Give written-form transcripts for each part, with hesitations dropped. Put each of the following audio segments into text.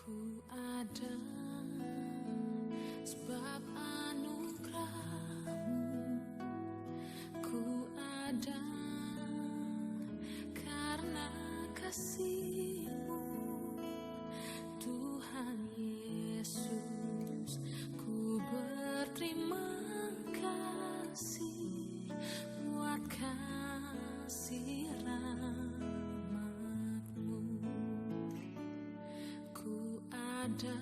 Ku ada sebab anugerah-Mu, ku ada karena kasih-Mu, Tuhan Yesus. Ku berterima kasih buat kasih rahmat-Mu. Ku ada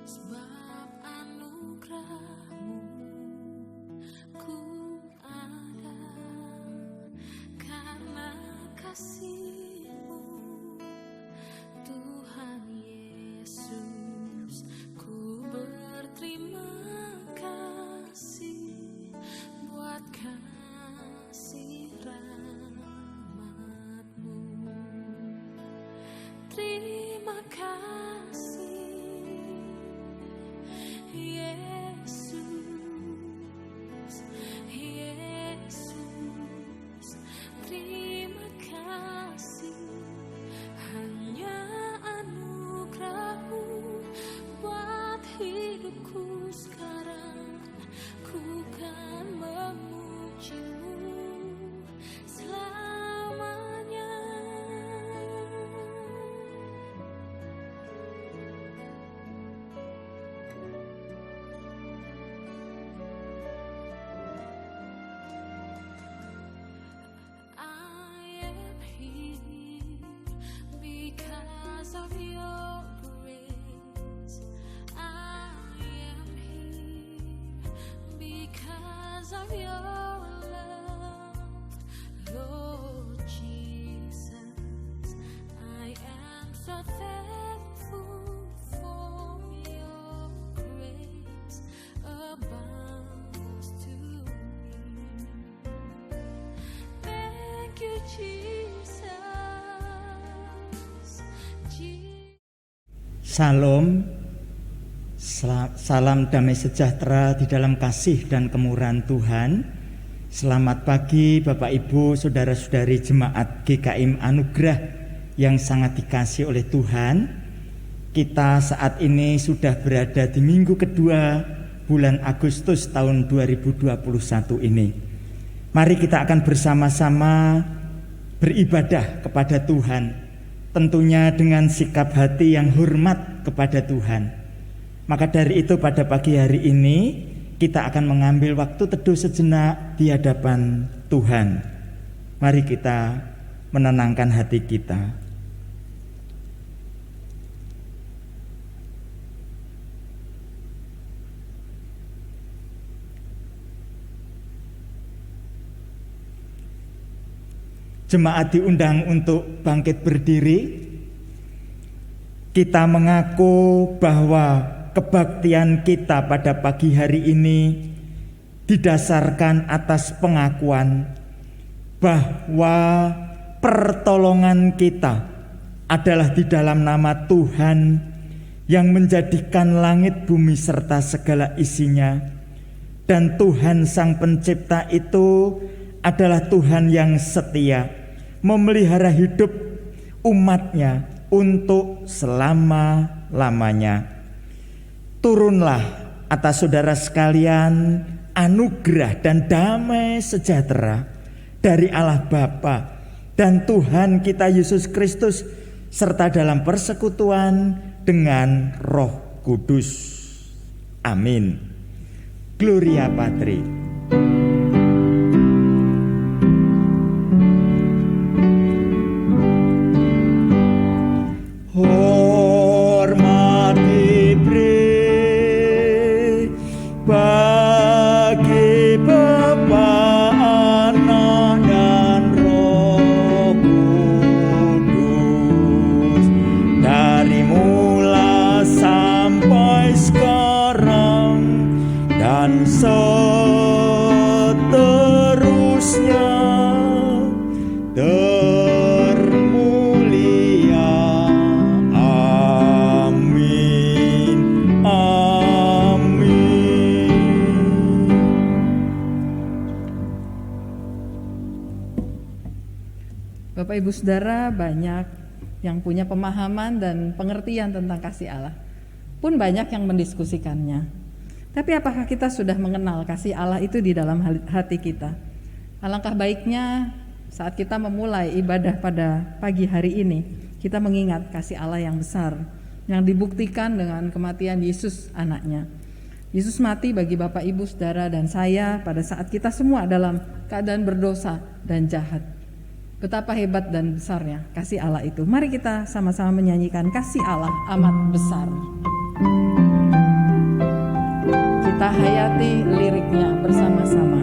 sebab anugerah-Mu, ku ada karena kasih-Mu, Tuhan Yesus. Ku berterima kasih buat kasih rahmat-Mu. Terima kasih Yesus, Yesus. Terima kasih, hanya anugerah-Mu buat hidupku sekarang. Ku kan memuji-Mu selamanya. I am here because of Your grace. I am here because of Your love, Lord Jesus. I am so thankful for Your grace abounds to me. Thank you, Jesus. Salam, salam damai sejahtera di dalam kasih dan kemurahan Tuhan. Selamat pagi Bapak Ibu, Saudara-saudari Jemaat GKIM Anugerah yang sangat dikasih oleh Tuhan. Kita saat ini sudah berada di minggu kedua bulan Agustus tahun 2021 ini. Mari kita akan bersama-sama beribadah kepada Tuhan, tentunya dengan sikap hati yang hormat kepada Tuhan. Maka dari itu pada pagi hari ini kita akan mengambil waktu teduh sejenak di hadapan Tuhan. Mari kita menenangkan hati kita. Jemaat diundang untuk bangkit berdiri. Kita mengaku bahwa kebaktian kita pada pagi hari ini didasarkan atas pengakuan bahwa pertolongan kita adalah di dalam nama Tuhan yang menjadikan langit, bumi serta segala isinya. Dan Tuhan Sang Pencipta itu adalah Tuhan yang setia, memelihara hidup umatnya untuk selama-lamanya. Turunlah atas saudara sekalian anugerah dan damai sejahtera dari Allah Bapa dan Tuhan kita Yesus Kristus, serta dalam persekutuan dengan Roh Kudus. Amin. Gloria Patri. Hormat diberi bagi Bapa, Anak, dan Roh Kudus, dari mula sampai sekarang dan seterusnya. Bapak Ibu Saudara, banyak yang punya pemahaman dan pengertian tentang kasih Allah. Pun banyak yang mendiskusikannya. Tapi apakah kita sudah mengenal kasih Allah itu di dalam hati kita? Alangkah baiknya saat kita memulai ibadah pada pagi hari ini, kita mengingat kasih Allah yang besar, yang dibuktikan dengan kematian Yesus anaknya. Yesus mati bagi Bapak, Ibu, Saudara, dan saya pada saat kita semua dalam keadaan berdosa dan jahat. Betapa hebat dan besarnya kasih Allah itu. Mari kita sama-sama menyanyikan kasih Allah amat besar. Kita hayati liriknya bersama-sama.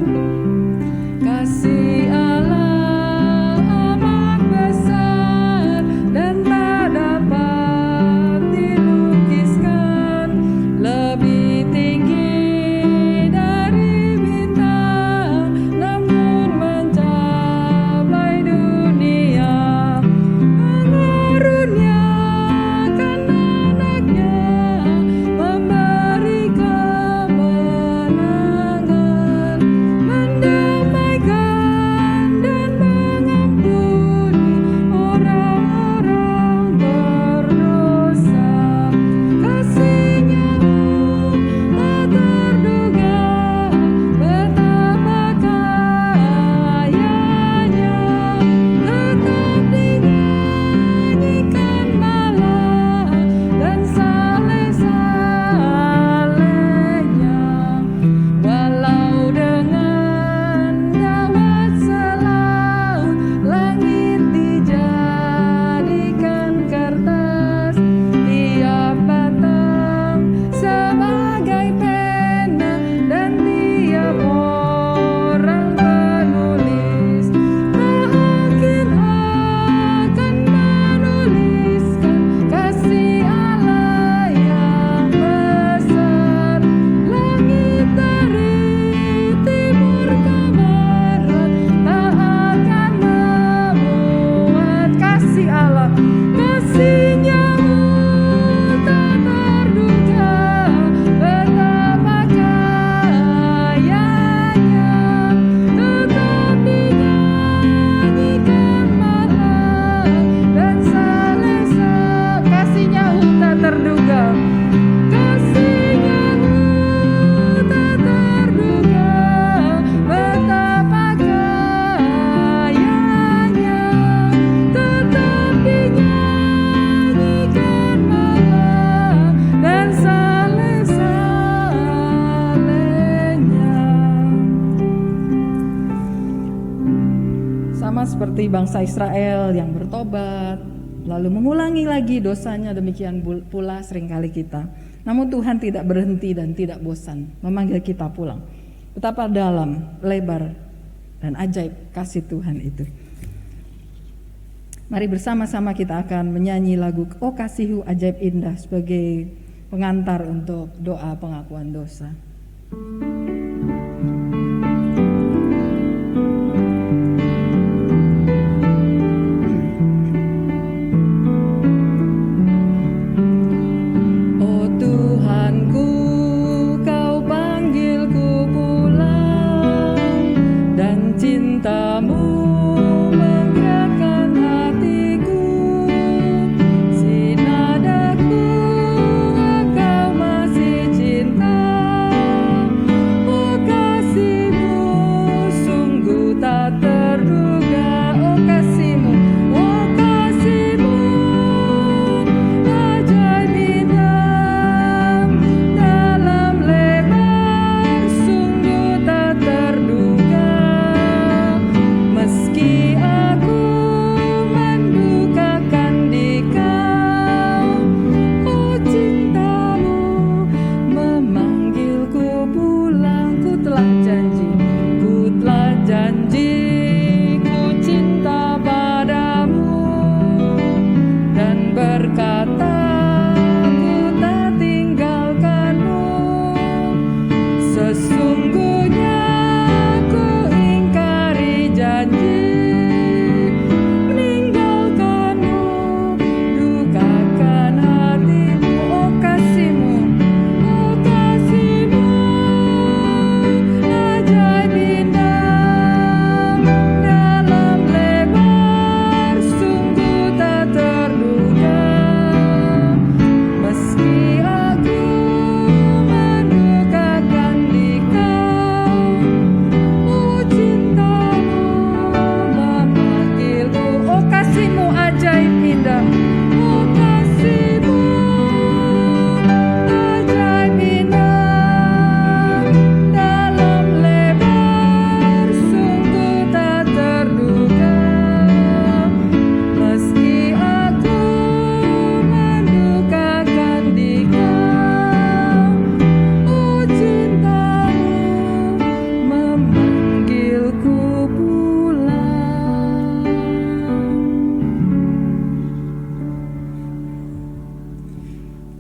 Kasih Allah amat besar dan tak dapat dilukiskan, lebih tinggi dari bintang, namun mencapai dunia, mengaruniakan anaknya, memberi kemenangan, mendamaikan dan mengampuni orang-orang berdosa. Kasih-Nya tak terduga, betapa kayanya, tetap dinyanyikan malam dan saleh-salehnya. Walau dengan gawat selalu langit dijadikan kertas, tiap batang sebagai pena dan tiap orang penulis tak mungkin akan menuliskan kasih Allah yang besar. Langit dari timur ke barat tak akan memuat kasih Allah. Kasih-Nya tak terduga, betapa kayanya, tetap dinyanyikan malam dan saleh-saleh. Kasih-Nya tak terduga, kasih-Nya tak terduga, betapa kayanya, tetap dinyanyikan malam dan saleh-salehnya. Sama seperti bangsa Israel yang bertobat lalu mengulangi lagi dosanya, demikian pula seringkali kita. Namun Tuhan tidak berhenti dan tidak bosan memanggil kita pulang. Betapa dalam, lebar, dan ajaib kasih Tuhan itu. Mari bersama-sama kita akan menyanyi lagu "Oh Kasih-Mu Ajaib Indah" sebagai pengantar untuk doa pengakuan dosa. Oh Tuhanku, Kau panggilku pulang, dan cinta-Mu menggerakkan hatiku. Sinadaku Engkau masih cinta,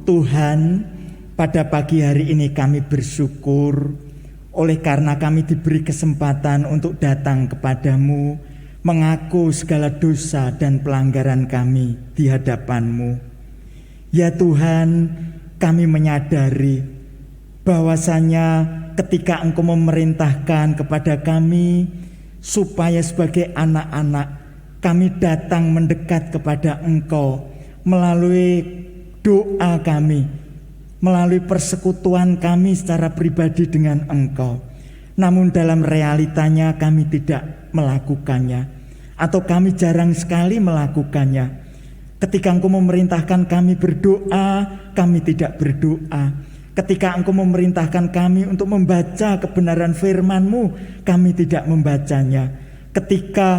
Tuhan, pada pagi hari ini kami bersyukur oleh karena kami diberi kesempatan untuk datang kepadamu, mengaku segala dosa dan pelanggaran kami di hadapan-Mu. Ya Tuhan, kami menyadari bahwasanya ketika Engkau memerintahkan kepada kami supaya sebagai anak-anak kami datang mendekat kepada Engkau melalui doa kami, melalui persekutuan kami secara pribadi dengan Engkau. Namun dalam realitanya kami tidak melakukannya, atau kami jarang sekali melakukannya. Ketika Engkau memerintahkan kami berdoa, kami tidak berdoa. Ketika Engkau memerintahkan kami untuk membaca kebenaran firman-Mu, kami tidak membacanya. Ketika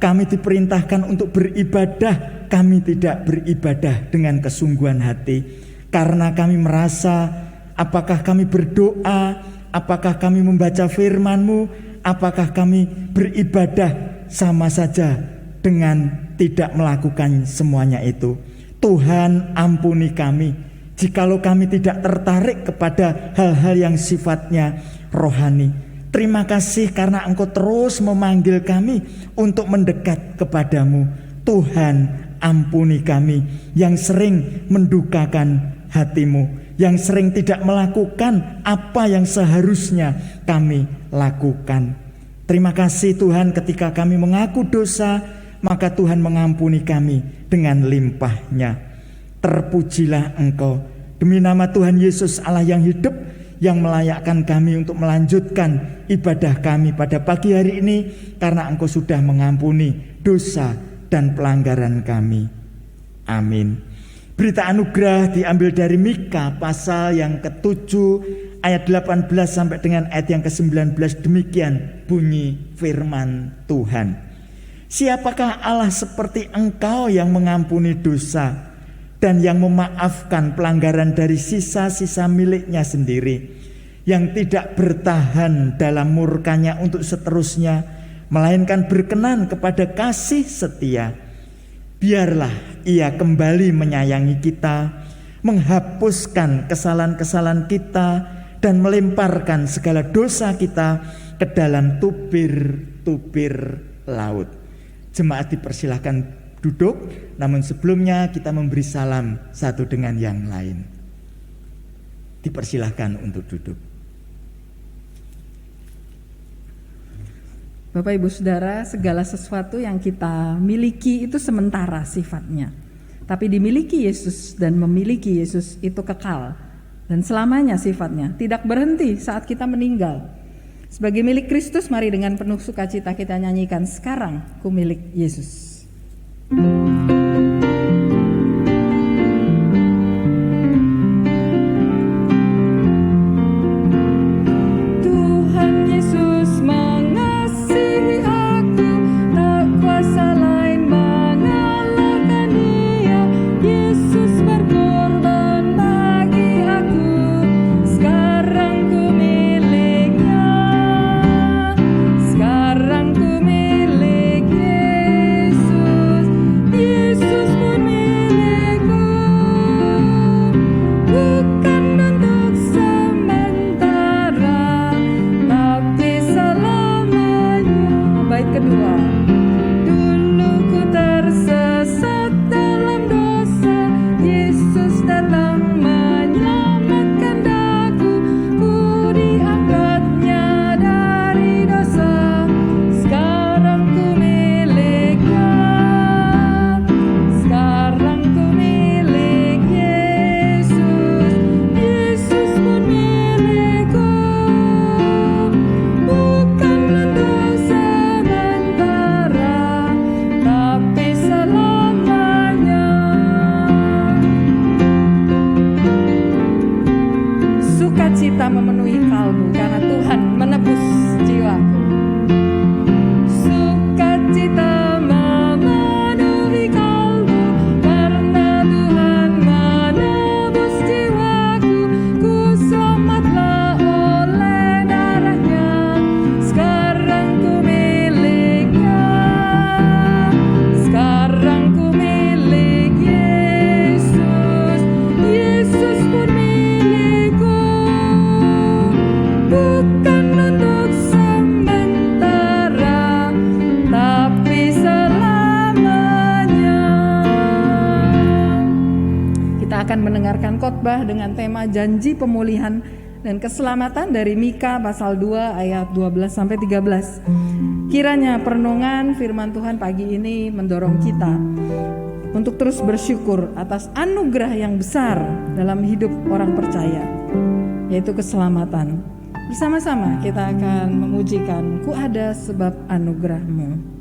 kami diperintahkan untuk beribadah, kami tidak beribadah dengan kesungguhan hati. Karena kami merasa apakah kami berdoa, apakah kami membaca firman-Mu, apakah kami beribadah, sama saja dengan tidak melakukan semuanya itu. Tuhan, ampuni kami jikalau kami tidak tertarik kepada hal-hal yang sifatnya rohani. Terima kasih karena Engkau terus memanggil kami untuk mendekat kepadamu. Tuhan, ampuni kami yang sering mendukakan hati-Mu, yang sering tidak melakukan apa yang seharusnya kami lakukan. Terima kasih Tuhan, ketika kami mengaku dosa, maka Tuhan mengampuni kami dengan limpahnya. Terpujilah Engkau. Demi nama Tuhan Yesus Allah yang hidup, yang melayakkan kami untuk melanjutkan ibadah kami pada pagi hari ini, karena Engkau sudah mengampuni dosa dan pelanggaran kami. Amin. Berita anugerah diambil dari Mika pasal yang ke-7 ayat 18 sampai dengan ayat yang ke-19. Demikian bunyi firman Tuhan. Siapakah Allah seperti Engkau yang mengampuni dosa dan yang memaafkan pelanggaran dari sisa-sisa miliknya sendiri, yang tidak bertahan dalam murkanya untuk seterusnya, melainkan berkenan kepada kasih setia. Biarlah Ia kembali menyayangi kita, menghapuskan kesalahan-kesalahan kita, dan melemparkan segala dosa kita ke dalam tubir-tubir laut. Jemaat dipersilahkan duduk, namun sebelumnya kita memberi salam satu dengan yang lain. Dipersilahkan untuk duduk. Bapak Ibu Saudara, segala sesuatu yang kita miliki itu sementara sifatnya. Tapi dimiliki Yesus dan memiliki Yesus itu kekal dan selamanya sifatnya, tidak berhenti saat kita meninggal. Sebagai milik Kristus, mari dengan penuh sukacita kita nyanyikan Sekarang Ku Milik Yesus. Yesus mendengarkan khotbah dengan tema janji pemulihan dan keselamatan dari Mika pasal 2 ayat 12 sampai 13. Kiranya perenungan firman Tuhan pagi ini mendorong kita untuk terus bersyukur atas anugerah yang besar dalam hidup orang percaya, yaitu keselamatan. Bersama-sama kita akan memujikan Ku Ada Sebab Anugerah-Mu.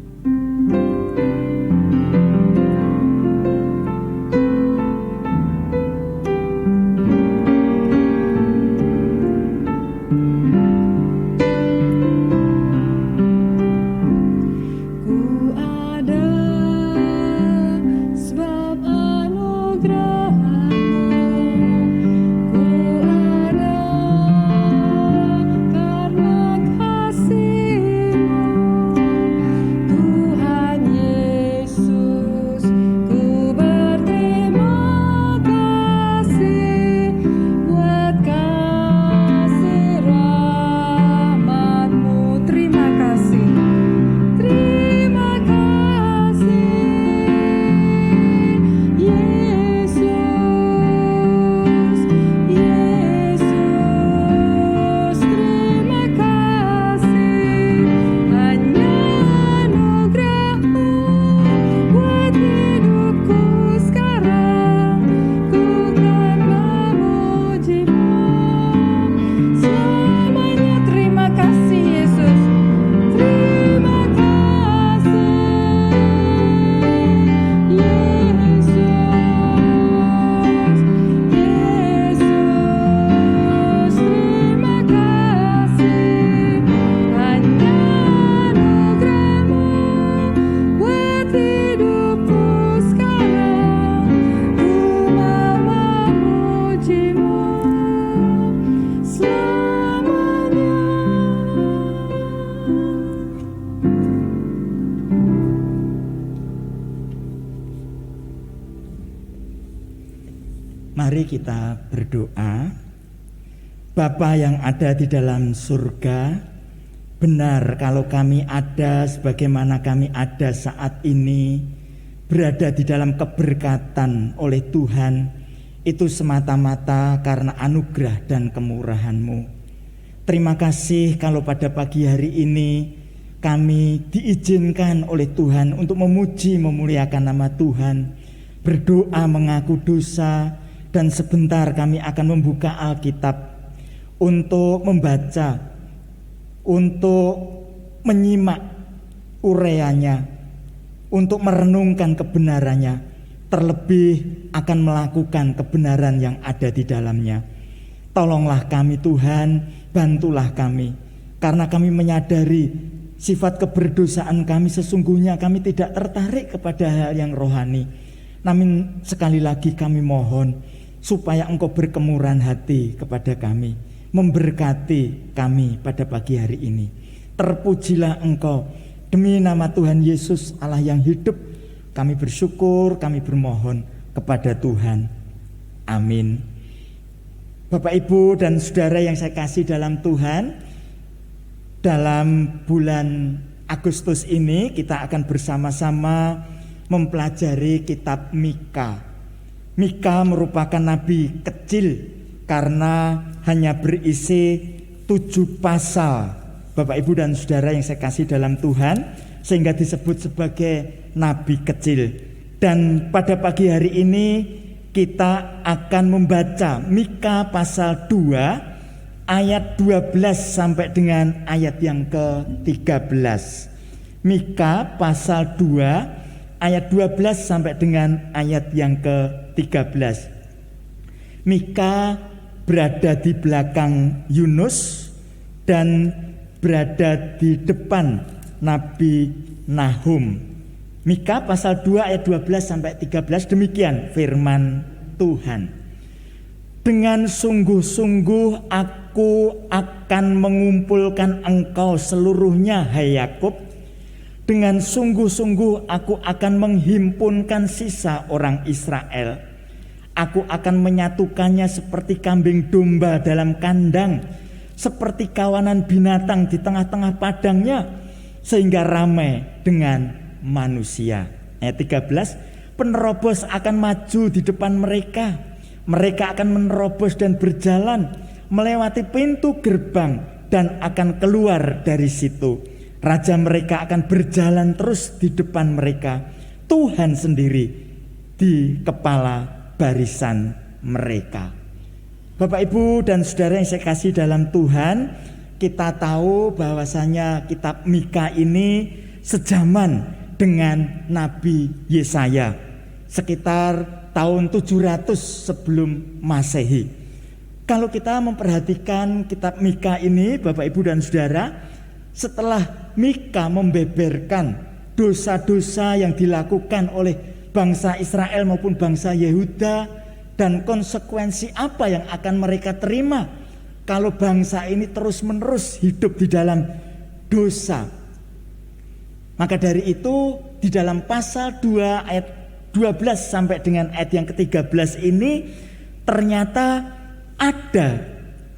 Mari kita berdoa. Bapa yang ada di dalam surga, benar kalau kami ada sebagaimana kami ada saat ini, berada di dalam keberkatan oleh Tuhan, itu semata-mata karena anugerah dan kemurahan-Mu. Terima kasih kalau pada pagi hari ini kami diizinkan oleh Tuhan untuk memuji memuliakan nama Tuhan, berdoa mengaku dosa, dan sebentar kami akan membuka Alkitab untuk membaca, untuk menyimak uraiannya, untuk merenungkan kebenarannya, terlebih akan melakukan kebenaran yang ada di dalamnya. Tolonglah kami Tuhan, bantulah kami, karena kami menyadari sifat keberdosaan kami, sesungguhnya kami tidak tertarik kepada hal yang rohani. Namun sekali lagi kami mohon supaya Engkau berkemurahan hati kepada kami, memberkati kami pada pagi hari ini. Terpujilah Engkau, demi nama Tuhan Yesus Allah yang hidup, kami bersyukur, kami bermohon kepada Tuhan. Amin. Bapak, Ibu, dan saudara yang saya kasih dalam Tuhan, dalam bulan Agustus ini kita akan bersama-sama mempelajari kitab Mika. Mika merupakan nabi kecil karena hanya berisi 7 pasal. Bapak, Ibu, dan saudara yang saya kasih dalam Tuhan, sehingga disebut sebagai nabi kecil. Dan pada pagi hari ini kita akan membaca Mika pasal 2 ayat 12 sampai dengan ayat yang ke-13. Mika pasal 2 ayat 12 sampai dengan ayat yang ke-13. Mika berada di belakang Yunus dan berada di depan Nabi Nahum. Mika pasal 2 ayat 12 sampai 13, demikian firman Tuhan. Dengan sungguh-sungguh aku akan mengumpulkan engkau seluruhnya, hai Yakub. Dengan sungguh-sungguh aku akan menghimpunkan sisa orang Israel. Aku akan menyatukannya seperti kambing domba dalam kandang, seperti kawanan binatang di tengah-tengah padangnya, sehingga ramai dengan manusia. Ayat 13, penerobos akan maju di depan mereka, Mereka akan menerobos dan berjalan melewati pintu gerbang dan akan keluar dari situ. Raja mereka akan berjalan terus di depan mereka. Tuhan sendiri di kepala barisan mereka. Bapak, Ibu, dan saudara yang saya kasih dalam Tuhan, kita tahu bahwasanya kitab Mika ini sejaman dengan Nabi Yesaya, sekitar tahun 700 sebelum Masehi. Kalau kita memperhatikan kitab Mika ini, Bapak, Ibu, dan saudara, setelah Mika membeberkan dosa-dosa yang dilakukan oleh bangsa Israel maupun bangsa Yehuda dan konsekuensi apa yang akan mereka terima kalau bangsa ini terus-menerus hidup di dalam dosa. Maka dari itu di dalam pasal 2 ayat 12 sampai dengan ayat yang ke-13 ini ternyata ada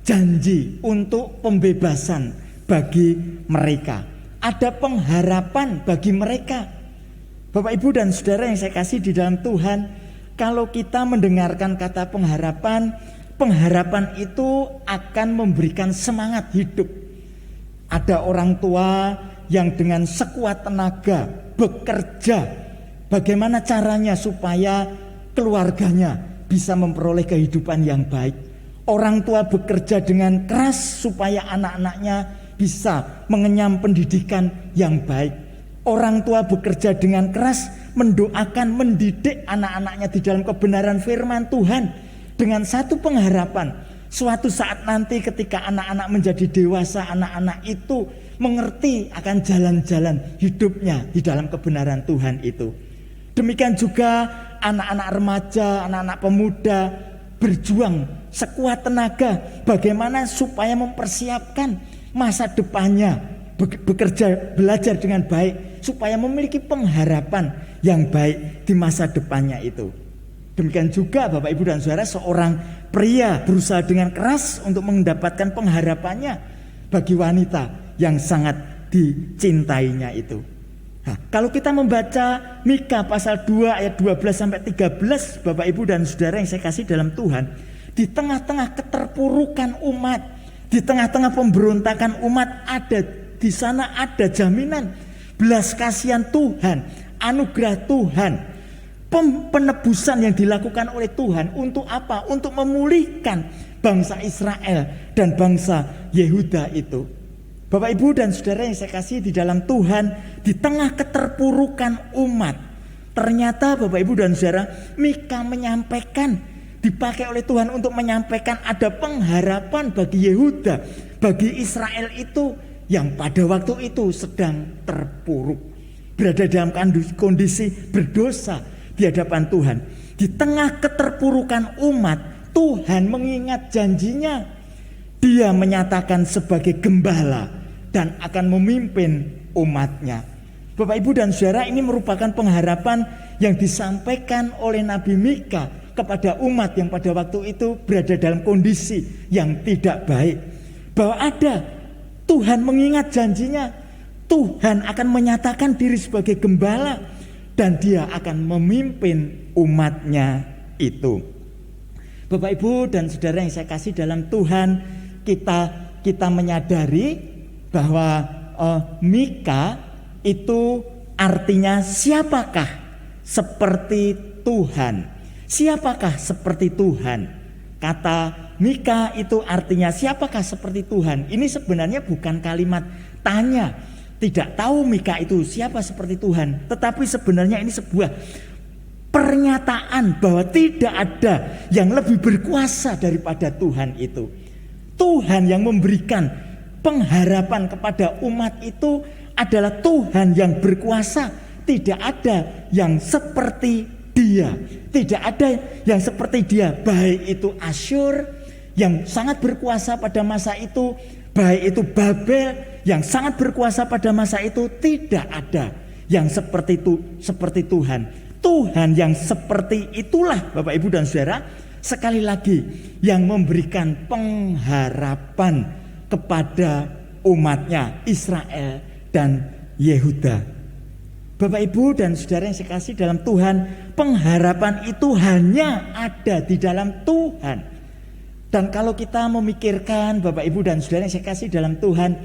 janji untuk pembebasan bagi mereka. Ada pengharapan bagi mereka. Bapak, Ibu, dan saudara yang saya kasih di dalam Tuhan, kalau kita mendengarkan kata pengharapan, pengharapan itu akan memberikan semangat hidup. Ada orang tua yang dengan sekuat tenaga bekerja, bagaimana caranya supaya keluarganya bisa memperoleh kehidupan yang baik. Orang tua bekerja dengan keras supaya anak-anaknya bisa mengenyam pendidikan yang baik. Orang tua bekerja dengan keras mendoakan, mendidik anak-anaknya di dalam kebenaran firman Tuhan dengan satu pengharapan. Suatu saat nanti ketika anak-anak menjadi dewasa, anak-anak itu mengerti akan jalan-jalan hidupnya di dalam kebenaran Tuhan itu. Demikian juga anak-anak remaja, anak-anak pemuda berjuang sekuat tenaga bagaimana supaya mempersiapkan masa depannya, bekerja, belajar dengan baik supaya memiliki pengharapan yang baik di masa depannya itu. Demikian juga Bapak, Ibu, dan saudara, seorang pria berusaha dengan keras untuk mendapatkan pengharapannya bagi wanita yang sangat dicintainya itu. Nah, kalau kita membaca Mika pasal 2 ayat 12 sampai 13, Bapak, Ibu, dan saudara yang saya kasih dalam Tuhan, di tengah-tengah keterpurukan umat, di tengah-tengah pemberontakan umat, di sana ada jaminan belas kasihan Tuhan, anugerah Tuhan, penebusan yang dilakukan oleh Tuhan. Untuk apa? Untuk memulihkan bangsa Israel dan bangsa Yehuda itu. Bapak, Ibu, dan saudara yang saya kasih di dalam Tuhan, di tengah keterpurukan umat, ternyata Bapak, Ibu, dan saudara, Mika menyampaikan, dipakai oleh Tuhan untuk menyampaikan ada pengharapan bagi Yehuda, bagi Israel itu yang pada waktu itu sedang terpuruk, berada dalam kondisi berdosa di hadapan Tuhan. Di tengah keterpurukan umat, Tuhan mengingat janjinya. Dia menyatakan sebagai gembala dan akan memimpin umatnya. Bapak, Ibu, dan saudara, ini merupakan pengharapan yang disampaikan oleh Nabi Mika kepada umat yang pada waktu itu berada dalam kondisi yang tidak baik. Bahwa ada, Tuhan mengingat janjinya, Tuhan akan menyatakan diri sebagai gembala dan dia akan memimpin umatnya itu. Bapak, Ibu, dan saudara yang saya kasih dalam Tuhan, kita menyadari bahwa Mika itu artinya siapakah seperti Tuhan. Siapakah seperti Tuhan? Kata Mika itu artinya siapakah seperti Tuhan. Ini sebenarnya bukan kalimat tanya. Tidak tahu Mika itu siapa seperti Tuhan, tetapi sebenarnya ini sebuah pernyataan bahwa tidak ada yang lebih berkuasa daripada Tuhan itu. Tuhan yang memberikan pengharapan kepada umat itu adalah Tuhan yang berkuasa. Tidak ada yang seperti Dia. Tidak ada yang seperti Dia. Baik itu Asyur yang sangat berkuasa pada masa itu, baik itu Babel yang sangat berkuasa pada masa itu, tidak ada yang seperti Tuhan. Tuhan yang seperti itulah Bapak, Ibu, dan saudara, sekali lagi yang memberikan pengharapan kepada umatnya Israel dan Yehuda. Bapak Ibu dan saudara yang saya kasih dalam Tuhan, pengharapan itu hanya ada di dalam Tuhan. Dan kalau kita memikirkan Bapak Ibu dan saudara yang saya kasih dalam Tuhan,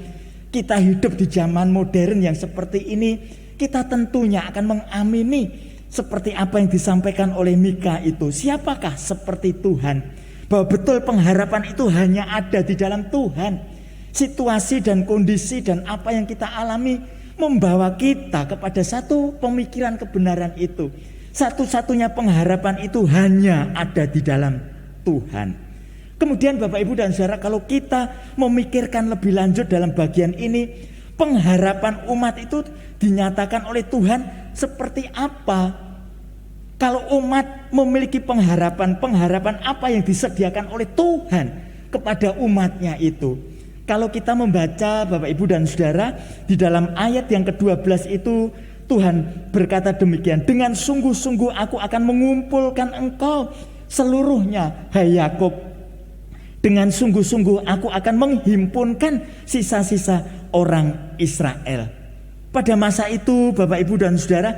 kita hidup di zaman modern yang seperti ini, kita tentunya akan mengamini seperti apa yang disampaikan oleh Mika itu. Siapakah seperti Tuhan? Bahwa betul pengharapan itu hanya ada di dalam Tuhan. Situasi dan kondisi dan apa yang kita alami membawa kita kepada satu pemikiran kebenaran itu. Satu-satunya pengharapan itu hanya ada di dalam Tuhan. Kemudian Bapak Ibu dan saudara, kalau kita memikirkan lebih lanjut dalam bagian ini, pengharapan umat itu dinyatakan oleh Tuhan seperti apa? Kalau umat memiliki pengharapan apa yang disediakan oleh Tuhan kepada umatnya itu? Kalau kita membaca Bapak Ibu dan saudara, di dalam ayat yang ke-12 itu Tuhan berkata demikian, dengan sungguh-sungguh aku akan mengumpulkan engkau seluruhnya, hai Yakub. Dengan sungguh-sungguh aku akan menghimpunkan sisa-sisa orang Israel. Pada masa itu Bapak Ibu dan saudara,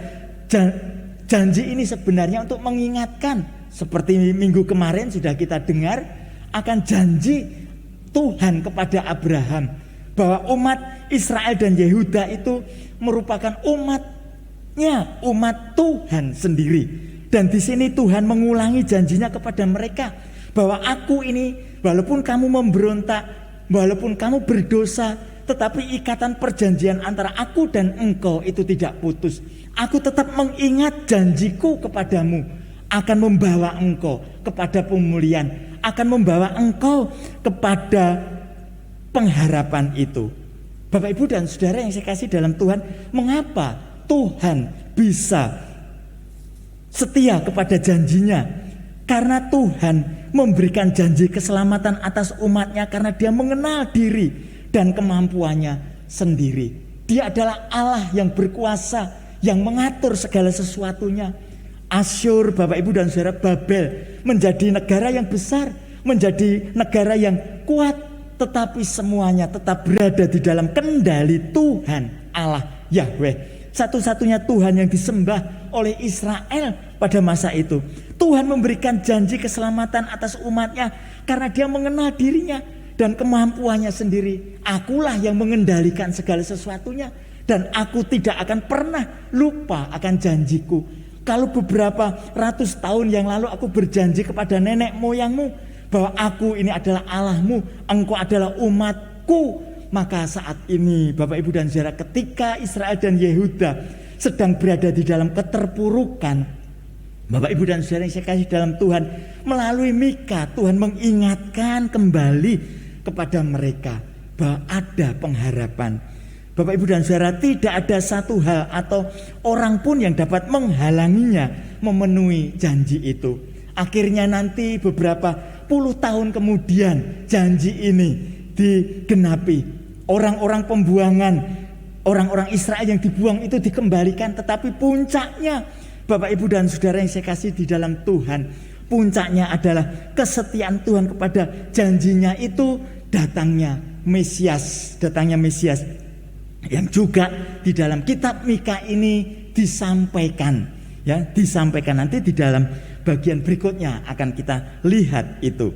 janji ini sebenarnya untuk mengingatkan, seperti minggu kemarin sudah kita dengar, akan janji Tuhan kepada Abraham bahwa umat Israel dan Yehuda itu merupakan umatnya, umat Tuhan sendiri. Dan di sini Tuhan mengulangi janjinya kepada mereka bahwa aku ini, walaupun kamu memberontak, walaupun kamu berdosa, tetapi ikatan perjanjian antara aku dan engkau itu tidak putus. Aku tetap mengingat janjiku kepadamu, akan membawa engkau kepada pemulihan, akan membawa engkau kepada pengharapan itu. Bapak Ibu dan saudara yang saya kasih dalam Tuhan, mengapa Tuhan bisa setia kepada janjinya? Karena Tuhan memberikan janji keselamatan atas umatnya karena dia mengenal diri dan kemampuannya sendiri. Dia adalah Allah yang berkuasa, yang mengatur segala sesuatunya. Asyur, Bapak Ibu dan saudara, Babel menjadi negara yang besar, menjadi negara yang kuat, tetapi semuanya tetap berada di dalam kendali Tuhan Allah Yahweh. Satu-satunya Tuhan yang disembah oleh Israel pada masa itu. Tuhan memberikan janji keselamatan atas umatnya karena dia mengenal dirinya dan kemampuannya sendiri. Akulah yang mengendalikan segala sesuatunya dan aku tidak akan pernah lupa akan janjiku. Kalau beberapa ratus tahun yang lalu aku berjanji kepada nenek moyangmu bahwa aku ini adalah Allahmu, engkau adalah umatku, maka saat ini Bapak Ibu dan saudara, ketika Israel dan Yehuda sedang berada di dalam keterpurukan, Bapak Ibu dan saudara yang saya kasih dalam Tuhan, melalui Mika Tuhan mengingatkan kembali kepada mereka bahwa ada pengharapan. Bapak Ibu dan saudara, tidak ada satu hal atau orang pun yang dapat menghalanginya memenuhi janji itu. Akhirnya nanti beberapa puluh tahun kemudian janji ini digenapi. Orang-orang pembuangan, orang-orang Israel yang dibuang itu dikembalikan. Tetapi puncaknya, Bapak Ibu dan saudara yang saya kasih di dalam Tuhan, puncaknya adalah kesetiaan Tuhan kepada janjinya itu, datangnya Mesias, yang juga di dalam kitab Mika ini disampaikan, ya, disampaikan nanti di dalam bagian berikutnya akan kita lihat itu,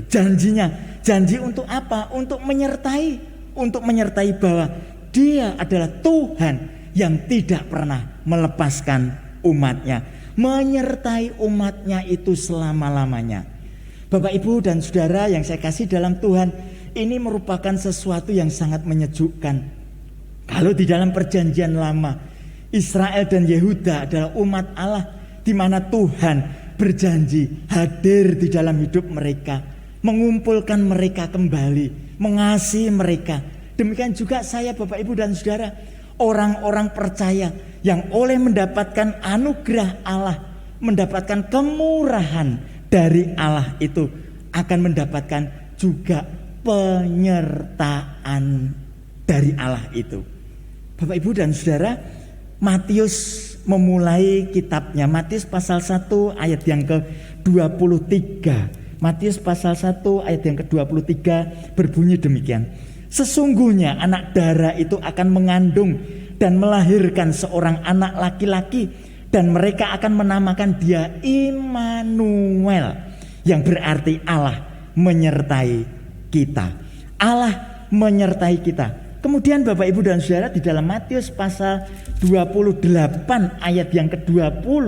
janjinya, janji untuk apa? Untuk menyertai bahwa Dia adalah Tuhan yang tidak pernah melepaskan umatnya, menyertai umatnya itu selama-lamanya. Bapak Ibu dan saudara yang saya kasih dalam Tuhan, ini merupakan sesuatu yang sangat menyejukkan. Kalau di dalam perjanjian lama, Israel dan Yehuda adalah umat Allah, di mana Tuhan berjanji hadir di dalam hidup mereka, mengumpulkan mereka kembali, mengasihi mereka. Demikian juga saya, Bapak Ibu dan saudara, orang-orang percaya yang oleh mendapatkan anugerah Allah, mendapatkan kemurahan dari Allah itu, akan mendapatkan juga penyertaan dari Allah itu. Bapak Ibu dan saudara, Matius memulai kitabnya, Matius pasal 1 ayat yang ke-23. Matius pasal 1 ayat yang ke-23 berbunyi demikian. Sesungguhnya anak darah itu akan mengandung dan melahirkan seorang anak laki-laki, dan mereka akan menamakan dia Immanuel, yang berarti Allah menyertai kita. Allah menyertai kita. Kemudian Bapak Ibu dan Saudara, di dalam Matius pasal 28 ayat yang ke-20,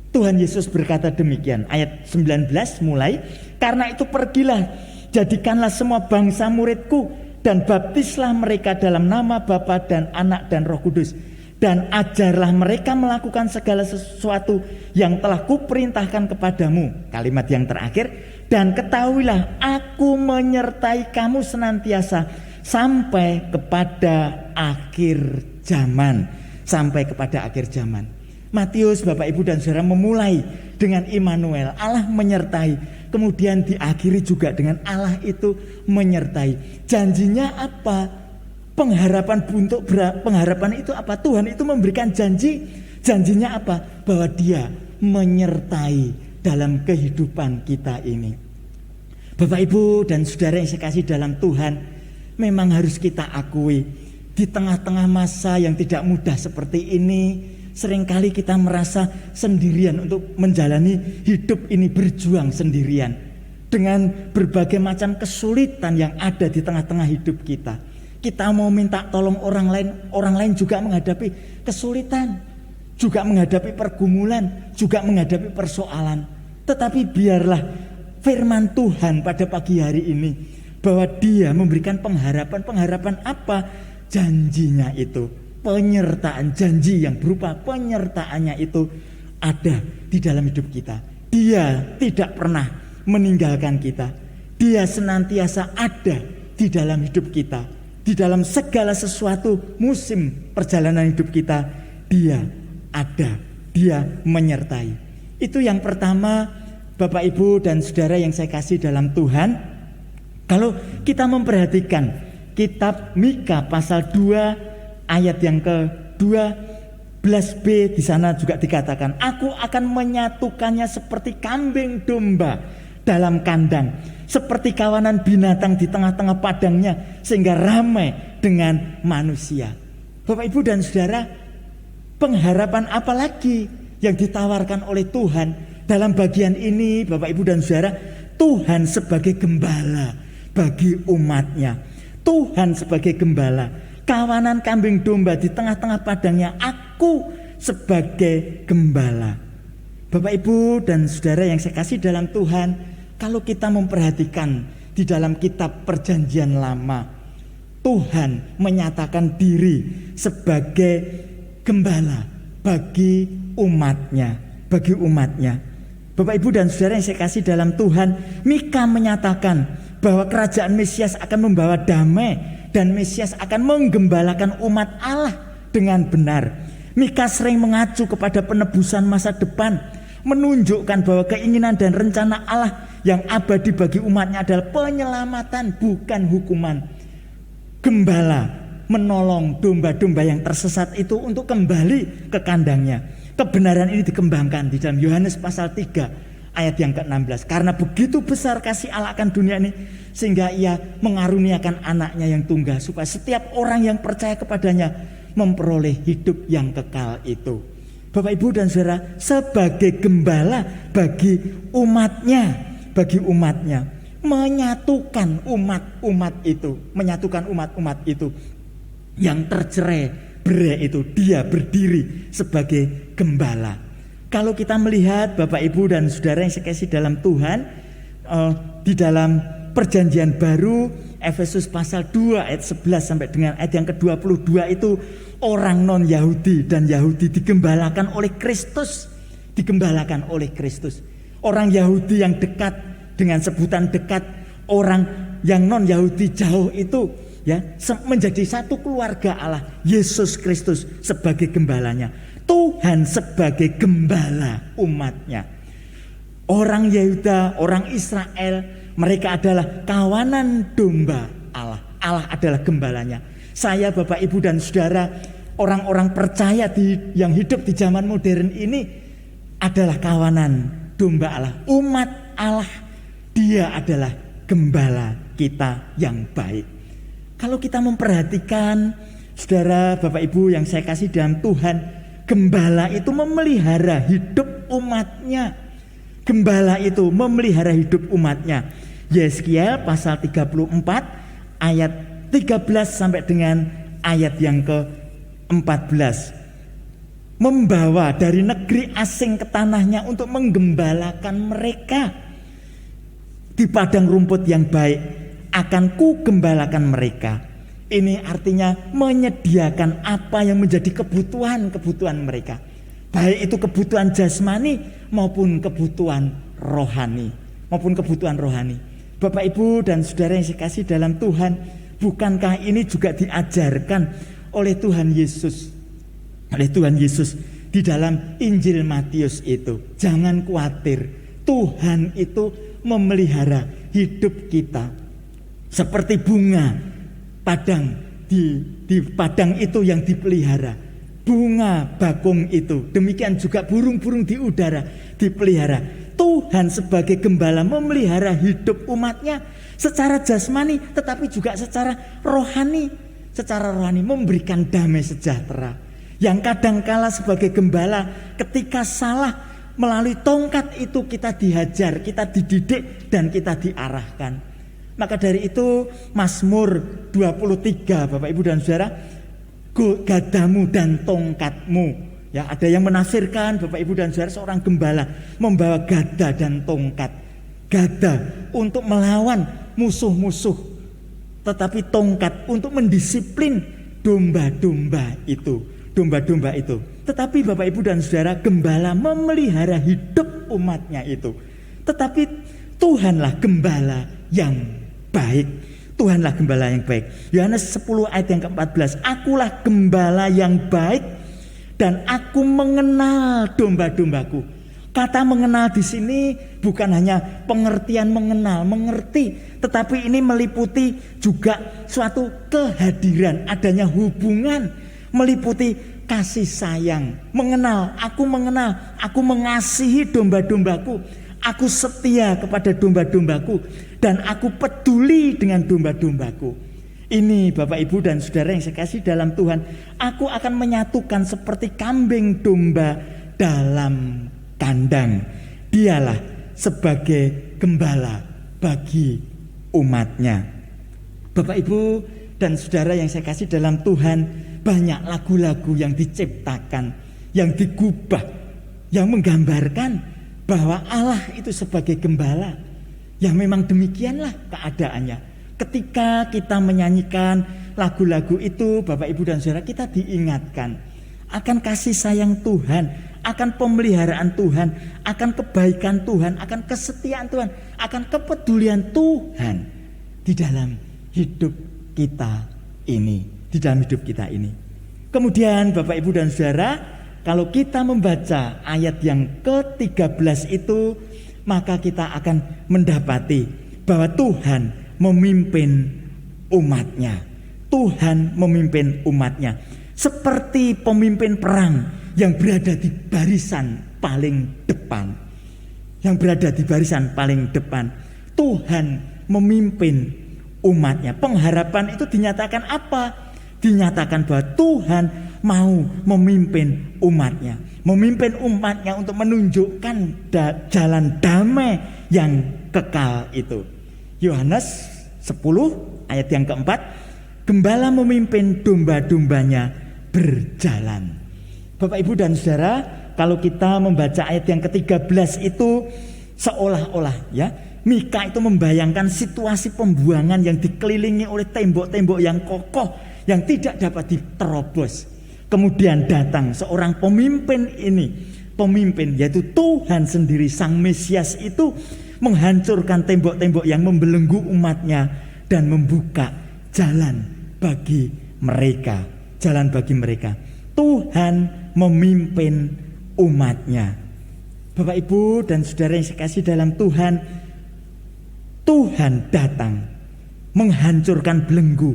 Tuhan Yesus berkata demikian, ayat 19 mulai, "Karena itu pergilah, jadikanlah semua bangsa muridku, dan baptislah mereka dalam nama Bapa dan Anak dan Roh Kudus, dan ajarlah mereka melakukan segala sesuatu yang telah kuperintahkan kepadamu." Kalimat yang terakhir, "Dan ketahuilah aku menyertai kamu senantiasa sampai kepada akhir zaman." Sampai kepada akhir zaman. Matius, Bapak Ibu dan Saudara, memulai dengan Immanuel, Allah menyertai. Kemudian diakhiri juga dengan Allah itu menyertai. Janjinya apa? Pengharapan itu apa? Tuhan itu memberikan janji. Janjinya apa? Bahwa Dia menyertai dalam kehidupan kita ini. Bapak Ibu dan Saudara yang saya kasih dalam Tuhan, memang harus kita akui, di tengah-tengah masa yang tidak mudah seperti ini, seringkali kita merasa sendirian untuk menjalani hidup ini, berjuang sendirian dengan berbagai macam kesulitan yang ada di tengah-tengah hidup kita. Kita mau minta tolong orang lain juga menghadapi kesulitan, juga menghadapi pergumulan, juga menghadapi persoalan. Tetapi biarlah firman Tuhan pada pagi hari ini, bahwa Dia memberikan pengharapan. Pengharapan apa? Janjinya itu, penyertaan, janji yang berupa penyertaannya itu ada di dalam hidup kita. Dia tidak pernah meninggalkan kita. Dia senantiasa ada di dalam hidup kita. Di dalam segala sesuatu musim perjalanan hidup kita, Dia ada, Dia menyertai. Itu yang pertama, Bapak Ibu dan Saudara yang saya kasih dalam Tuhan. Kalau kita memperhatikan kitab Mika pasal 2 ayat yang ke-12b, di sana juga dikatakan, "Aku akan menyatukannya seperti kambing domba dalam kandang, seperti kawanan binatang di tengah-tengah padangnya, sehingga ramai dengan manusia." Bapak Ibu dan Saudara, pengharapan apa lagi yang ditawarkan oleh Tuhan dalam bagian ini, Bapak Ibu dan Saudara? Tuhan sebagai gembala bagi umatnya. Tuhan sebagai gembala, kawanan kambing domba di tengah-tengah padangnya, aku sebagai gembala. Bapak Ibu dan Saudara yang saya kasih dalam Tuhan, kalau kita memperhatikan di dalam kitab Perjanjian Lama, Tuhan menyatakan diri sebagai gembala bagi umatnya, bagi umatnya. Bapak Ibu dan Saudara yang saya kasih dalam Tuhan, Mika menyatakan bahwa kerajaan Mesias akan membawa damai, dan Mesias akan menggembalakan umat Allah dengan benar. Mika sering mengacu kepada penebusan masa depan, menunjukkan bahwa keinginan dan rencana Allah yang abadi bagi umatnya adalah penyelamatan, bukan hukuman. Gembala menolong domba-domba yang tersesat itu untuk kembali ke kandangnya. Kebenaran ini dikembangkan di dalam Yohanes pasal 3 ayat yang ke-16. "Karena begitu besar kasih Allah akan dunia ini, sehingga Ia mengaruniakan anaknya yang tunggal, supaya setiap orang yang percaya kepadanya memperoleh hidup yang kekal itu." Bapak Ibu dan Saudara, sebagai gembala bagi umatnya, menyatukan umat-umat itu yang tercerai-berai itu, Dia berdiri sebagai gembala. Kalau kita melihat Bapak Ibu dan Saudara yang saya kasih dalam Tuhan, di dalam Perjanjian Baru, Efesus pasal 2 ayat 11 sampai dengan ayat yang ke-22 itu, orang non Yahudi dan Yahudi digembalakan oleh Kristus. Digembalakan oleh Kristus. Orang Yahudi yang dekat dengan sebutan dekat, orang yang non Yahudi jauh itu ya menjadi satu keluarga Allah. Yesus Kristus sebagai gembalanya, Tuhan sebagai gembala umatnya. Orang Yehuda, orang Israel, mereka adalah kawanan domba Allah. Allah adalah gembalanya. Saya, Bapak, Ibu, dan Saudara, orang-orang percaya yang hidup di zaman modern ini adalah kawanan domba Allah. Umat Allah, Dia adalah gembala kita yang baik. Kalau kita memperhatikan, saudara, Bapak Ibu yang saya kasih dalam Tuhan, gembala itu memelihara hidup umatnya. Gembala itu memelihara hidup umatnya. Yeskiel pasal 34 ayat 13 sampai dengan ayat yang ke-14. Membawa dari negeri asing ke tanahnya untuk menggembalakan mereka. Di padang rumput yang baik akan ku gembalakan mereka. Ini artinya menyediakan apa yang menjadi kebutuhan mereka. Baik itu kebutuhan jasmani maupun kebutuhan rohani. Bapak Ibu dan saudara yang saya kasih dalam Tuhan, bukankah ini juga diajarkan oleh Tuhan Yesus? Di dalam Injil Matius itu. Jangan khawatir, Tuhan itu memelihara hidup kita. Seperti bunga padang di padang itu yang dipelihara. Bunga bakung itu, demikian juga burung-burung di udara dipelihara. Tuhan sebagai gembala memelihara hidup umatnya secara jasmani, tetapi juga secara rohani. Secara rohani memberikan damai sejahtera. Yang kadangkala sebagai gembala, ketika salah, melalui tongkat itu kita dihajar, kita dididik, dan kita diarahkan. Maka dari itu Mazmur 23, Bapak Ibu dan Saudara, gadamu dan tongkatmu. Ya, ada yang menafsirkan, Bapak Ibu dan Saudara, seorang gembala membawa gada dan tongkat. Gada untuk melawan musuh-musuh, tetapi tongkat untuk mendisiplin domba-domba itu. Tetapi Bapak Ibu dan Saudara, gembala memelihara hidup umatnya itu. Tetapi Tuhanlah gembala yang baik. Yohanes 10 ayat yang ke-14. Akulah gembala yang baik dan aku mengenal domba-dombaku. Kata mengenal di sini bukan hanya pengertian mengerti, tetapi ini meliputi juga suatu kehadiran, adanya hubungan, meliputi kasih sayang. Aku mengasihi domba-dombaku. Aku setia kepada domba-dombaku dan aku peduli dengan domba-dombaku. Ini Bapak Ibu dan Saudara yang saya kasih dalam Tuhan, aku akan menyatukan seperti kambing domba dalam kandang. Dialah sebagai gembala bagi umatnya. Bapak Ibu dan Saudara yang saya kasih dalam Tuhan, banyak lagu-lagu yang diciptakan, yang digubah, yang menggambarkan bahwa Allah itu sebagai gembala. Ya memang demikianlah keadaannya. Ketika kita menyanyikan lagu-lagu itu, Bapak Ibu dan Saudara, kita diingatkan akan kasih sayang Tuhan, akan pemeliharaan Tuhan, akan kebaikan Tuhan, akan kesetiaan Tuhan, akan kepedulian Tuhan di dalam hidup kita ini. Kemudian Bapak Ibu dan Saudara, kalau kita membaca ayat yang ke-13 itu, maka kita akan mendapati bahwa Tuhan memimpin umatnya. Seperti pemimpin perang yang berada di barisan paling depan. Tuhan memimpin umatnya. Pengharapan itu dinyatakan apa? Dinyatakan bahwa Tuhan mau memimpin umatnya untuk menunjukkan jalan damai yang kekal itu. Yohanes 10 ayat yang keempat, gembala memimpin domba-dombanya berjalan. Bapak Ibu dan Saudara, kalau kita membaca ayat yang ke-13 itu seolah-olah ya, Mika itu membayangkan situasi pembuangan yang dikelilingi oleh tembok-tembok yang kokoh yang tidak dapat diterobos. Kemudian datang seorang pemimpin yaitu Tuhan sendiri, Sang Mesias itu menghancurkan tembok-tembok yang membelenggu umatnya dan membuka jalan bagi mereka. Tuhan memimpin umatnya. Bapak Ibu dan Saudara yang saya kasih dalam Tuhan, Tuhan datang menghancurkan belenggu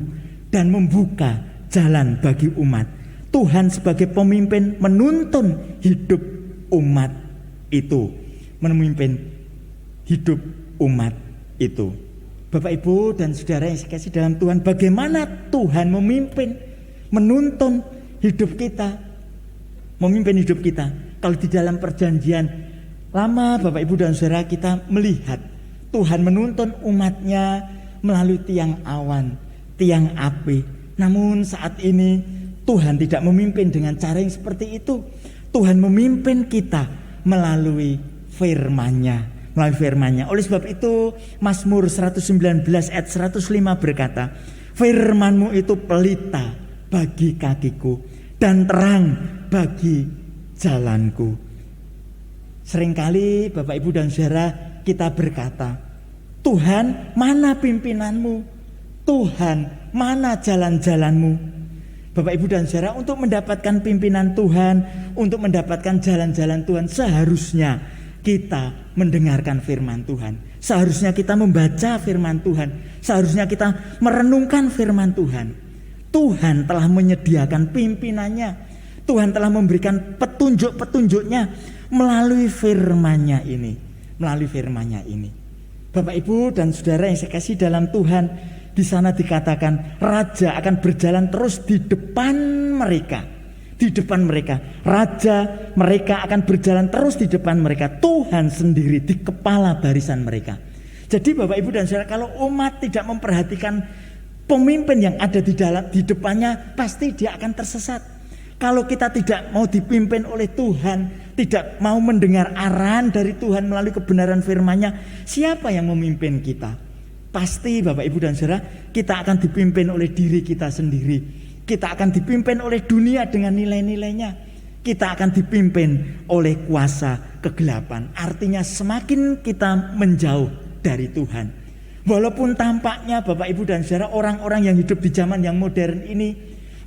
dan membuka jalan bagi umat. Tuhan sebagai pemimpin menuntun hidup umat itu. Bapak Ibu dan saudara yang saya kasih dalam Tuhan, bagaimana Tuhan memimpin, menuntun hidup kita, memimpin hidup kita. Kalau di dalam perjanjian lama Bapak Ibu dan saudara kita melihat Tuhan menuntun umatnya melalui tiang awan, tiang api. Namun saat ini Tuhan tidak memimpin dengan cara yang seperti itu. Tuhan memimpin kita melalui firman-Nya. Oleh sebab itu Mazmur 119 ayat 105 berkata, firman-Mu itu pelita bagi kakiku dan terang bagi jalanku. Seringkali Bapak Ibu dan saudara kita berkata, Tuhan mana pimpinan-Mu? Tuhan mana jalan-jalan-Mu? Bapak Ibu dan saudara, untuk mendapatkan pimpinan Tuhan, untuk mendapatkan jalan-jalan Tuhan, seharusnya kita mendengarkan firman Tuhan. Seharusnya kita membaca firman Tuhan. Seharusnya kita merenungkan firman Tuhan. Tuhan telah menyediakan pimpinannya. Tuhan telah memberikan petunjuk-petunjuknya melalui firman-Nya ini. Melalui firman-Nya ini. Bapak Ibu dan saudara yang saya kasih dalam Tuhan, di sana dikatakan raja akan berjalan terus di depan mereka. Di depan mereka, raja mereka akan berjalan terus di depan mereka. Tuhan sendiri di kepala barisan mereka. Jadi Bapak Ibu dan saudara, kalau umat tidak memperhatikan pemimpin yang ada di depannya, pasti dia akan tersesat. Kalau kita tidak mau dipimpin oleh Tuhan, tidak mau mendengar arahan dari Tuhan melalui kebenaran firman-Nya, siapa yang memimpin kita? Pasti Bapak Ibu dan saudara, kita akan dipimpin oleh diri kita sendiri. Kita akan dipimpin oleh dunia dengan nilai-nilainya. Kita akan dipimpin oleh kuasa kegelapan. Artinya semakin kita menjauh dari Tuhan. Walaupun tampaknya Bapak Ibu dan saudara, orang-orang yang hidup di zaman yang modern ini,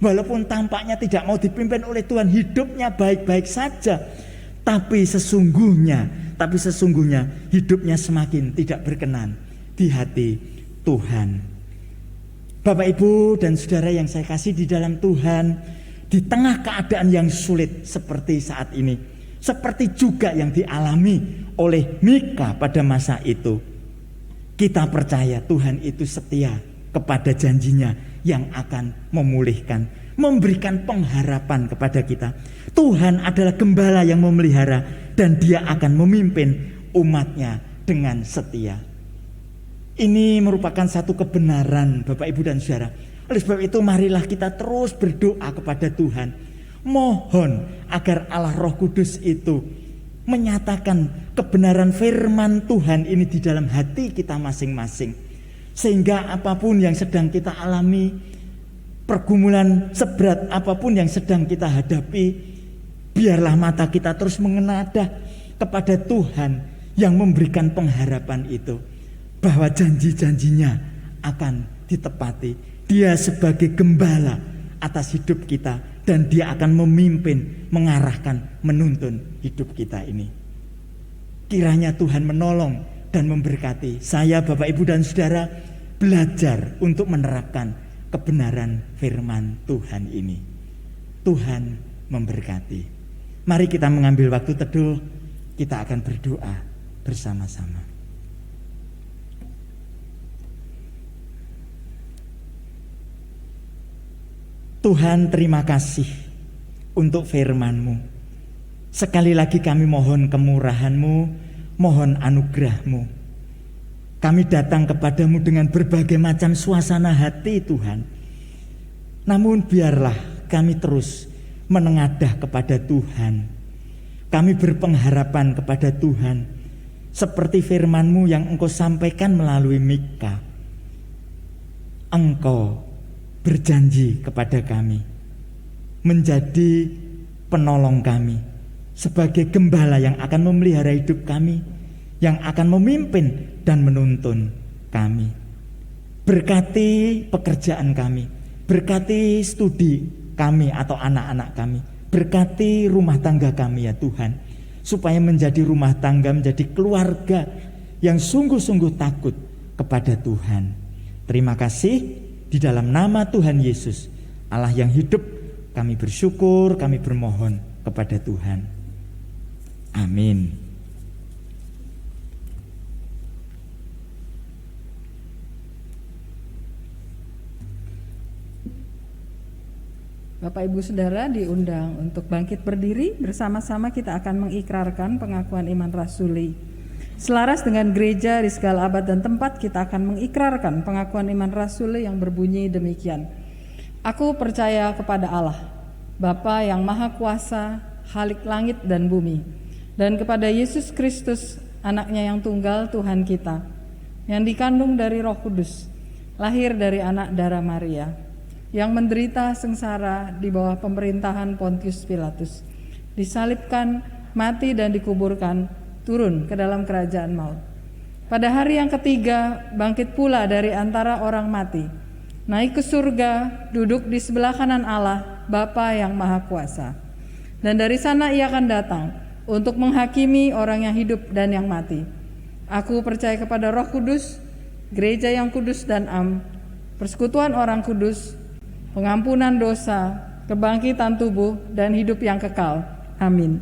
walaupun tampaknya tidak mau dipimpin oleh Tuhan, hidupnya baik-baik saja. Tapi sesungguhnya hidupnya semakin tidak berkenan di hati Tuhan. Bapak Ibu dan saudara yang saya kasih di dalam Tuhan, di tengah keadaan yang sulit seperti saat ini, seperti juga yang dialami oleh Mika pada masa itu, kita percaya Tuhan itu setia kepada janjinya yang akan memulihkan, memberikan pengharapan kepada kita. Tuhan adalah gembala yang memelihara dan Dia akan memimpin umatnya dengan setia. Ini merupakan satu kebenaran Bapak Ibu dan saudara. Oleh sebab itu marilah kita terus berdoa kepada Tuhan. Mohon agar Allah Roh Kudus itu menyatakan kebenaran firman Tuhan ini di dalam hati kita masing-masing. Sehingga apapun yang sedang kita alami, pergumulan seberat apapun yang sedang kita hadapi, biarlah mata kita terus mengenadah kepada Tuhan yang memberikan pengharapan itu. Bahwa janji-janjinya akan ditepati. Dia sebagai gembala atas hidup kita. Dan Dia akan memimpin, mengarahkan, menuntun hidup kita ini. Kiranya Tuhan menolong dan memberkati saya, Bapak, Ibu, dan saudara, belajar untuk menerapkan kebenaran firman Tuhan ini. Tuhan memberkati. Mari kita mengambil waktu teduh. Kita akan berdoa bersama-sama. Tuhan, terima kasih untuk firman-Mu. Sekali lagi kami mohon kemurahan-Mu, mohon anugerah-Mu. Kami datang kepadamu dengan berbagai macam suasana hati, Tuhan. Namun biarlah kami terus menengadah kepada Tuhan. Kami berpengharapan kepada Tuhan. Seperti firman-Mu yang Engkau sampaikan melalui Mika. Engkau berjanji kepada kami menjadi penolong kami, sebagai gembala yang akan memelihara hidup kami, yang akan memimpin dan menuntun kami. Berkati pekerjaan kami, berkati studi kami atau anak-anak kami, berkati rumah tangga kami ya Tuhan, supaya menjadi rumah tangga, menjadi keluarga yang sungguh-sungguh takut kepada Tuhan. Terima kasih. Di dalam nama Tuhan Yesus, Allah yang hidup, kami bersyukur, kami bermohon kepada Tuhan. Amin. Bapak Ibu Saudara diundang untuk bangkit berdiri, bersama-sama kita akan mengikrarkan pengakuan iman rasuli. Selaras dengan gereja di segala abad dan tempat, kita akan mengikrarkan pengakuan iman rasuli yang berbunyi demikian. Aku percaya kepada Allah, Bapa yang Maha Kuasa, Khalik langit dan bumi, dan kepada Yesus Kristus, Anaknya yang tunggal Tuhan kita, yang dikandung dari Roh Kudus, lahir dari anak darah Maria, yang menderita sengsara di bawah pemerintahan Pontius Pilatus, disalibkan, mati dan dikuburkan, turun ke dalam kerajaan maut. Pada hari yang ketiga bangkit pula dari antara orang mati, naik ke surga, duduk di sebelah kanan Allah, Bapa yang Maha Kuasa. Dan dari sana Ia akan datang untuk menghakimi orang yang hidup dan yang mati. Aku percaya kepada Roh Kudus, gereja yang kudus dan persekutuan orang kudus, pengampunan dosa, kebangkitan tubuh, dan hidup yang kekal. Amin.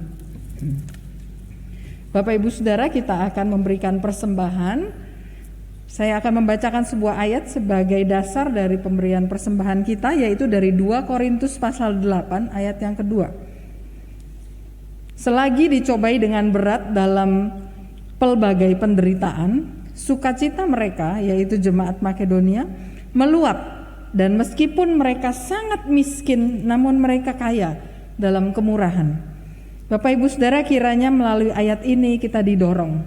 Bapak Ibu Saudara, kita akan memberikan persembahan. Saya akan membacakan sebuah ayat sebagai dasar dari pemberian persembahan kita, yaitu dari 2 Korintus pasal 8 ayat yang kedua. Selagi dicobai dengan berat dalam pelbagai penderitaan, sukacita mereka, yaitu jemaat Makedonia, meluap, dan meskipun mereka sangat miskin, namun mereka kaya dalam kemurahan. Bapak Ibu Saudara, kiranya melalui ayat ini kita didorong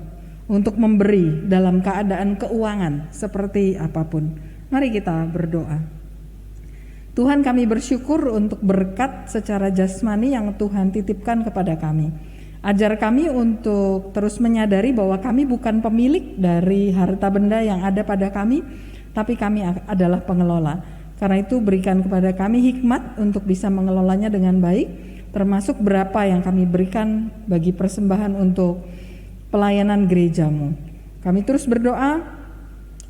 untuk memberi dalam keadaan keuangan seperti apapun. Mari kita berdoa. Tuhan, kami bersyukur untuk berkat secara jasmani yang Tuhan titipkan kepada kami. Ajar kami untuk terus menyadari bahwa kami bukan pemilik dari harta benda yang ada pada kami, tapi kami adalah pengelola. Karena itu berikan kepada kami hikmat untuk bisa mengelolanya dengan baik, termasuk berapa yang kami berikan bagi persembahan untuk pelayanan gerejamu. Kami terus berdoa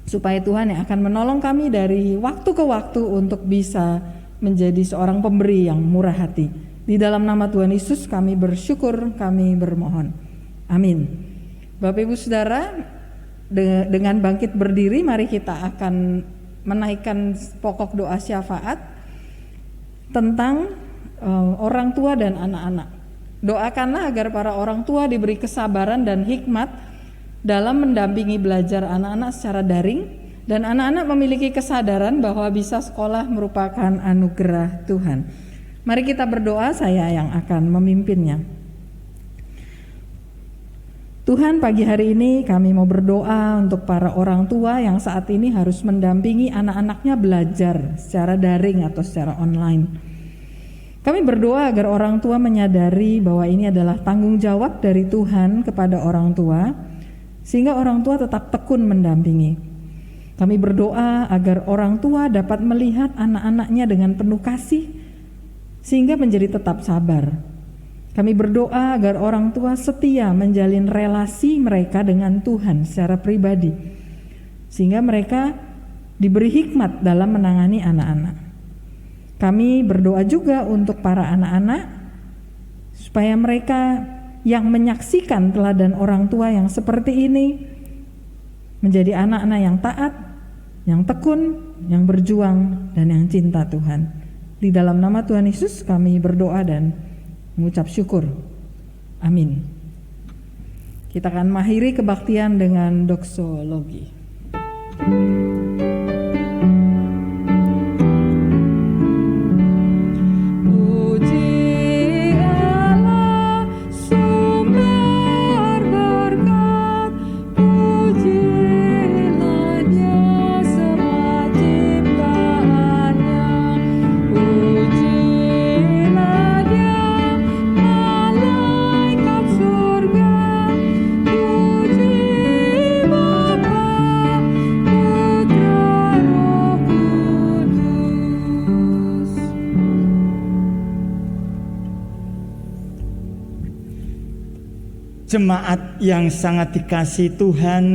supaya Tuhan yang akan menolong kami dari waktu ke waktu untuk bisa menjadi seorang pemberi yang murah hati. Di dalam nama Tuhan Yesus kami bersyukur, kami bermohon. Amin. Bapak Ibu Saudara, dengan bangkit berdiri, mari kita akan menaikkan pokok doa syafaat tentang orang tua dan anak-anak. Doakanlah agar para orang tua diberi kesabaran dan hikmat dalam mendampingi belajar anak-anak secara daring, dan anak-anak memiliki kesadaran bahwa bisa sekolah merupakan anugerah Tuhan. Mari kita berdoa, saya yang akan memimpinnya. Tuhan, pagi hari ini kami mau berdoa untuk para orang tua yang saat ini harus mendampingi anak-anaknya belajar secara daring atau secara online. Kami berdoa agar orang tua menyadari bahwa ini adalah tanggung jawab dari Tuhan kepada orang tua, sehingga orang tua tetap tekun mendampingi. Kami berdoa agar orang tua dapat melihat anak-anaknya dengan penuh kasih, sehingga menjadi tetap sabar. Kami berdoa agar orang tua setia menjalin relasi mereka dengan Tuhan secara pribadi, sehingga mereka diberi hikmat dalam menangani anak-anak. Kami berdoa juga untuk para anak-anak, supaya mereka yang menyaksikan teladan orang tua yang seperti ini menjadi anak-anak yang taat, yang tekun, yang berjuang, dan yang cinta Tuhan. Di dalam nama Tuhan Yesus kami berdoa dan mengucap syukur. Amin. Kita akan mengakhiri kebaktian dengan doksologi. Jemaat yang sangat dikasihi Tuhan,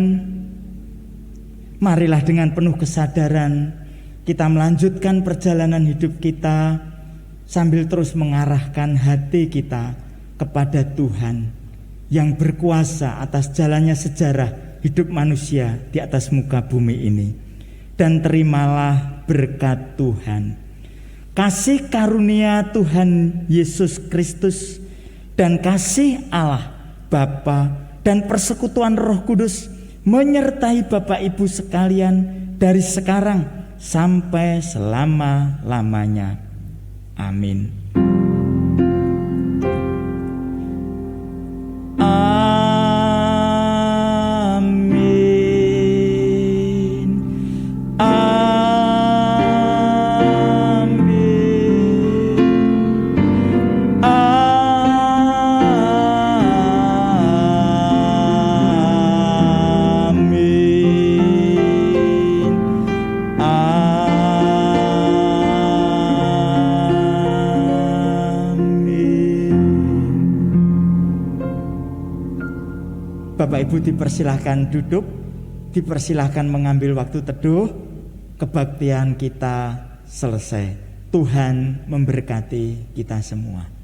marilah dengan penuh kesadaran kita melanjutkan perjalanan hidup kita sambil terus mengarahkan hati kita kepada Tuhan yang berkuasa atas jalannya sejarah hidup manusia di atas muka bumi ini. Dan terimalah berkat Tuhan. kasih karunia Tuhan Yesus Kristus dan kasih Allah Bapa dan persekutuan Roh Kudus menyertai Bapak Ibu sekalian dari sekarang sampai selama-lamanya. Amin. Bapak Ibu dipersilahkan duduk, dipersilahkan mengambil waktu teduh. Kebaktian kita selesai. Tuhan memberkati kita semua.